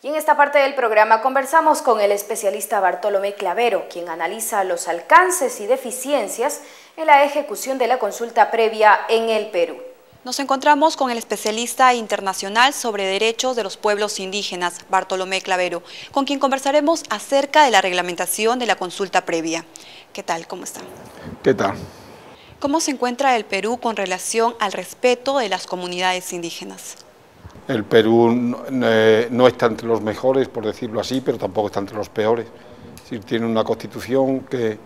Y en esta parte del programa conversamos con el especialista Bartolomé Clavero, quien analiza los alcances y deficiencias en la ejecución de la consulta previa en el Perú. Nos encontramos con el especialista internacional sobre derechos de los pueblos indígenas, Bartolomé Clavero, con quien conversaremos acerca de la reglamentación de la consulta previa. ¿Qué tal? ¿Cómo está? ¿Qué tal? ¿Cómo se encuentra el Perú con relación al respeto de las comunidades indígenas? El Perú no está entre los mejores, por decirlo así, pero tampoco está entre los peores. Es decir, tiene una constitución que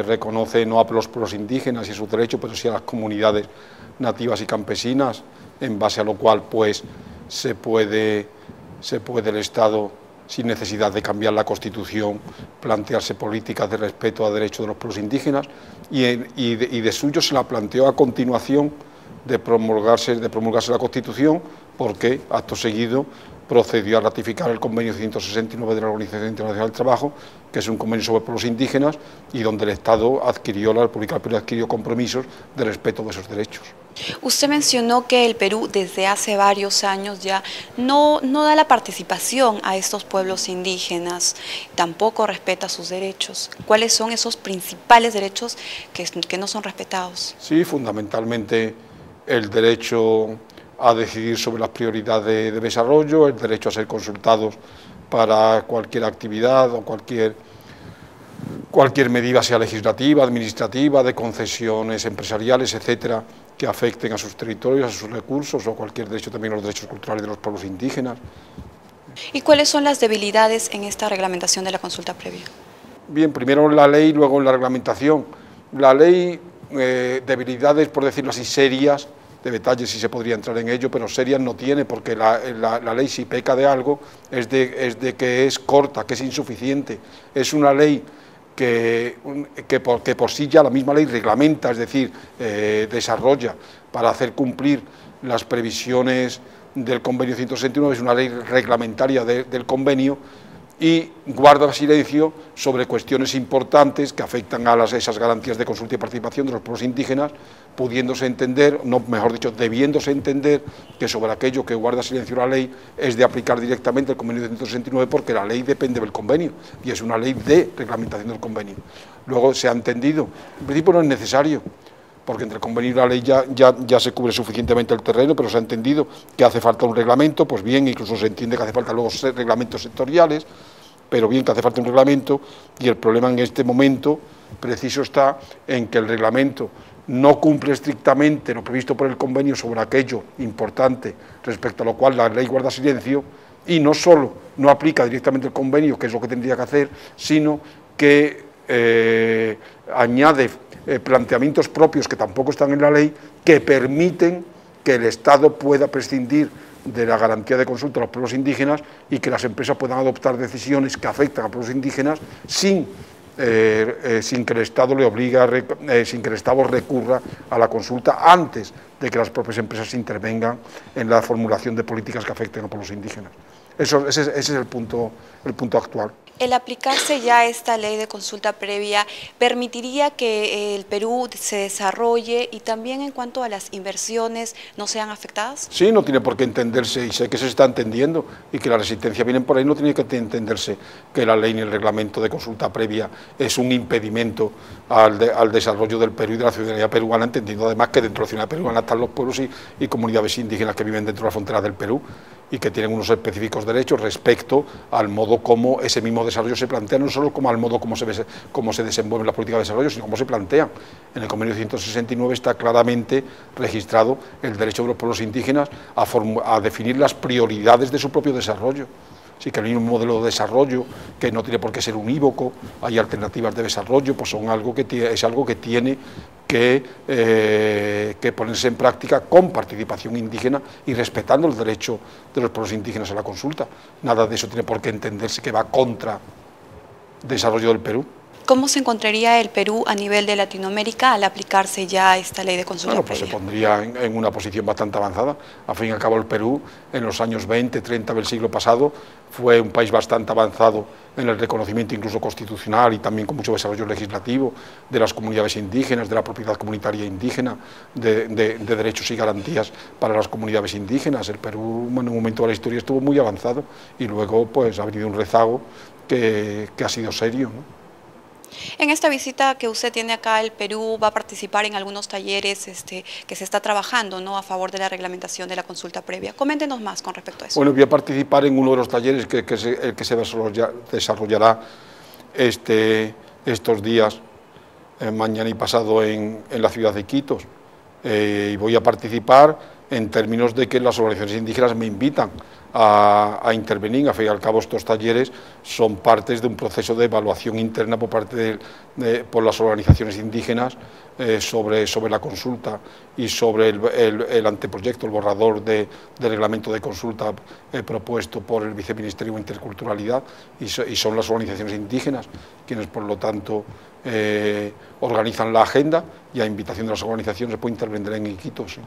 reconoce no a los pueblos indígenas y sus derechos, pero sí a las comunidades nativas y campesinas, en base a lo cual pues se puede el Estado, sin necesidad de cambiar la Constitución, plantearse políticas de respeto a derechos de los pueblos indígenas, y de suyo se la planteó a continuación de promulgarse la Constitución, porque acto seguido procedió a ratificar el convenio 169 de la Organización Internacional del Trabajo, que es un convenio sobre pueblos indígenas y donde el Estado la República del Perú adquirió compromisos de respeto de esos derechos. Usted mencionó que el Perú desde hace varios años ya no da la participación a estos pueblos indígenas, tampoco respeta sus derechos. ¿Cuáles son esos principales derechos que no son respetados? Sí, fundamentalmente el derecho a decidir sobre las prioridades de desarrollo, el derecho a ser consultados para cualquier actividad o cualquier medida, sea legislativa, administrativa, de concesiones empresariales, etcétera, que afecten a sus territorios, a sus recursos, o cualquier derecho, también a los derechos culturales de los pueblos indígenas. ¿Y cuáles son las debilidades en esta reglamentación de la consulta previa? Bien, primero en la ley, luego en la reglamentación. La ley, debilidades, por decirlo así, serias, de detalles sí se podría entrar en ello, pero serias no tiene, porque la ley, si peca de algo, es de que es corta, que es insuficiente. Es una ley que por sí ya la misma ley reglamenta, es decir, desarrolla para hacer cumplir las previsiones del convenio 169, es una ley reglamentaria del convenio, y guarda silencio sobre cuestiones importantes que afectan a esas garantías de consulta y participación de los pueblos indígenas, pudiéndose entender, no, mejor dicho, debiéndose entender que sobre aquello que guarda silencio la ley es de aplicar directamente el convenio 169, porque la ley depende del convenio y es una ley de reglamentación del convenio. Luego se ha entendido, en principio no es necesario, porque entre el convenio y la ley ya se cubre suficientemente el terreno, pero se ha entendido que hace falta un reglamento, pues bien, incluso se entiende que hace falta luego reglamentos sectoriales, pero bien que hace falta un reglamento, y el problema en este momento preciso está en que el reglamento no cumple estrictamente lo previsto por el convenio sobre aquello importante respecto a lo cual la ley guarda silencio, y no solo no aplica directamente el convenio, que es lo que tendría que hacer, sino que añade planteamientos propios que tampoco están en la ley, que permiten que el Estado pueda prescindir de la garantía de consulta a los pueblos indígenas y que las empresas puedan adoptar decisiones que afectan a pueblos indígenas sin que el Estado le obligue, sin que el Estado recurra a la consulta antes de que las propias empresas intervengan en la formulación de políticas que afecten a pueblos indígenas. Ese es el punto actual. El aplicarse ya esta ley de consulta previa permitiría que el Perú se desarrolle y también en cuanto a las inversiones no sean afectadas. Sí, no tiene por qué entenderse, y sé que se está entendiendo y que la resistencia viene por ahí, no tiene que entenderse que la ley ni el reglamento de consulta previa es un impedimento al desarrollo del Perú y de la ciudadanía peruana, entendiendo además que dentro de la ciudadanía peruana están los pueblos y comunidades indígenas que viven dentro de las fronteras del Perú y que tienen unos específicos derechos respecto al modo como ese mismo desarrollo se plantea, no solo como al modo como se desenvuelve la política de desarrollo, sino cómo se plantea. En el convenio 169 está claramente registrado el derecho de los pueblos indígenas a definir las prioridades de su propio desarrollo. Así que hay un modelo de desarrollo que no tiene por qué ser unívoco, hay alternativas de desarrollo, pues es algo que tiene que ponerse en práctica con participación indígena y respetando el derecho de los pueblos indígenas a la consulta. Nada de eso tiene por qué entenderse que va contra el desarrollo del Perú. ¿Cómo se encontraría el Perú a nivel de Latinoamérica al aplicarse ya esta ley de consulta Bueno, pues se previa? pondría en una posición bastante avanzada. Al fin y al cabo, el Perú, en los años 20, 30 del siglo pasado, fue un país bastante avanzado en el reconocimiento incluso constitucional y también con mucho desarrollo legislativo de las comunidades indígenas, de la propiedad comunitaria indígena, de derechos y garantías para las comunidades indígenas. El Perú, en un momento de la historia, estuvo muy avanzado y luego pues ha venido un rezago que ha sido serio, ¿no? En esta visita que usted tiene acá al Perú, va a participar en algunos talleres que se está trabajando, ¿no?, a favor de la reglamentación de la consulta previa. Coméntenos más con respecto a eso. Bueno, voy a participar en uno de los talleres que se desarrollará estos días, mañana y pasado, en la ciudad de Iquitos. Y voy a participar en términos de que las organizaciones indígenas me invitan a intervenir. Al fin y al cabo, estos talleres son partes de un proceso de evaluación interna por las organizaciones indígenas sobre la consulta y sobre el anteproyecto, el borrador de reglamento de consulta propuesto por el Viceministerio de Interculturalidad, y son las organizaciones indígenas quienes, por lo tanto, organizan la agenda, y a invitación de las organizaciones puede intervenir en Iquitos, ¿sí?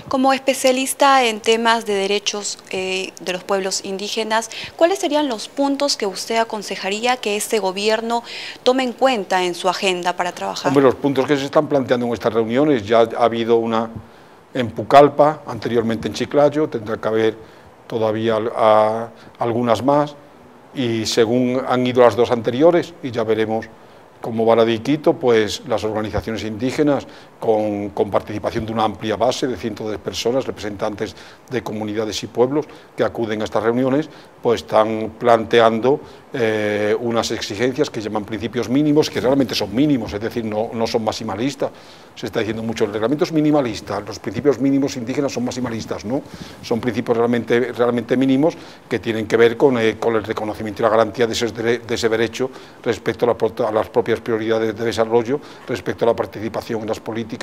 Como especialista en temas de derechos de los pueblos indígenas, ¿cuáles serían los puntos que usted aconsejaría que este gobierno tome en cuenta en su agenda para trabajar? Hombre, los puntos que se están planteando en estas reuniones, ya ha habido una en Pucallpa, anteriormente en Chiclayo, tendrá que haber todavía algunas más, y según han ido las dos anteriores, y ya veremos cómo va la de Iquitos, pues las organizaciones indígenas, con participación de una amplia base de cientos de personas, representantes de comunidades y pueblos que acuden a estas reuniones, pues están planteando unas exigencias que llaman principios mínimos, que realmente son mínimos, es decir, no son maximalistas. Se está diciendo mucho, el reglamento es minimalista, los principios mínimos indígenas son maximalistas, ¿no? Son principios realmente mínimos que tienen que ver con el reconocimiento y la garantía de ese derecho respecto a las propias prioridades de desarrollo, respecto a la participación en las políticas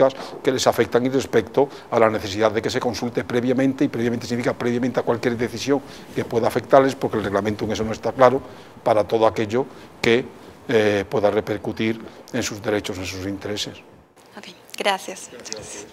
que les afectan y respecto a la necesidad de que se consulte previamente, y previamente significa previamente a cualquier decisión que pueda afectarles, porque el reglamento en eso no está claro, para todo aquello que pueda repercutir en sus derechos, en sus intereses. Okay, gracias. Muchas gracias.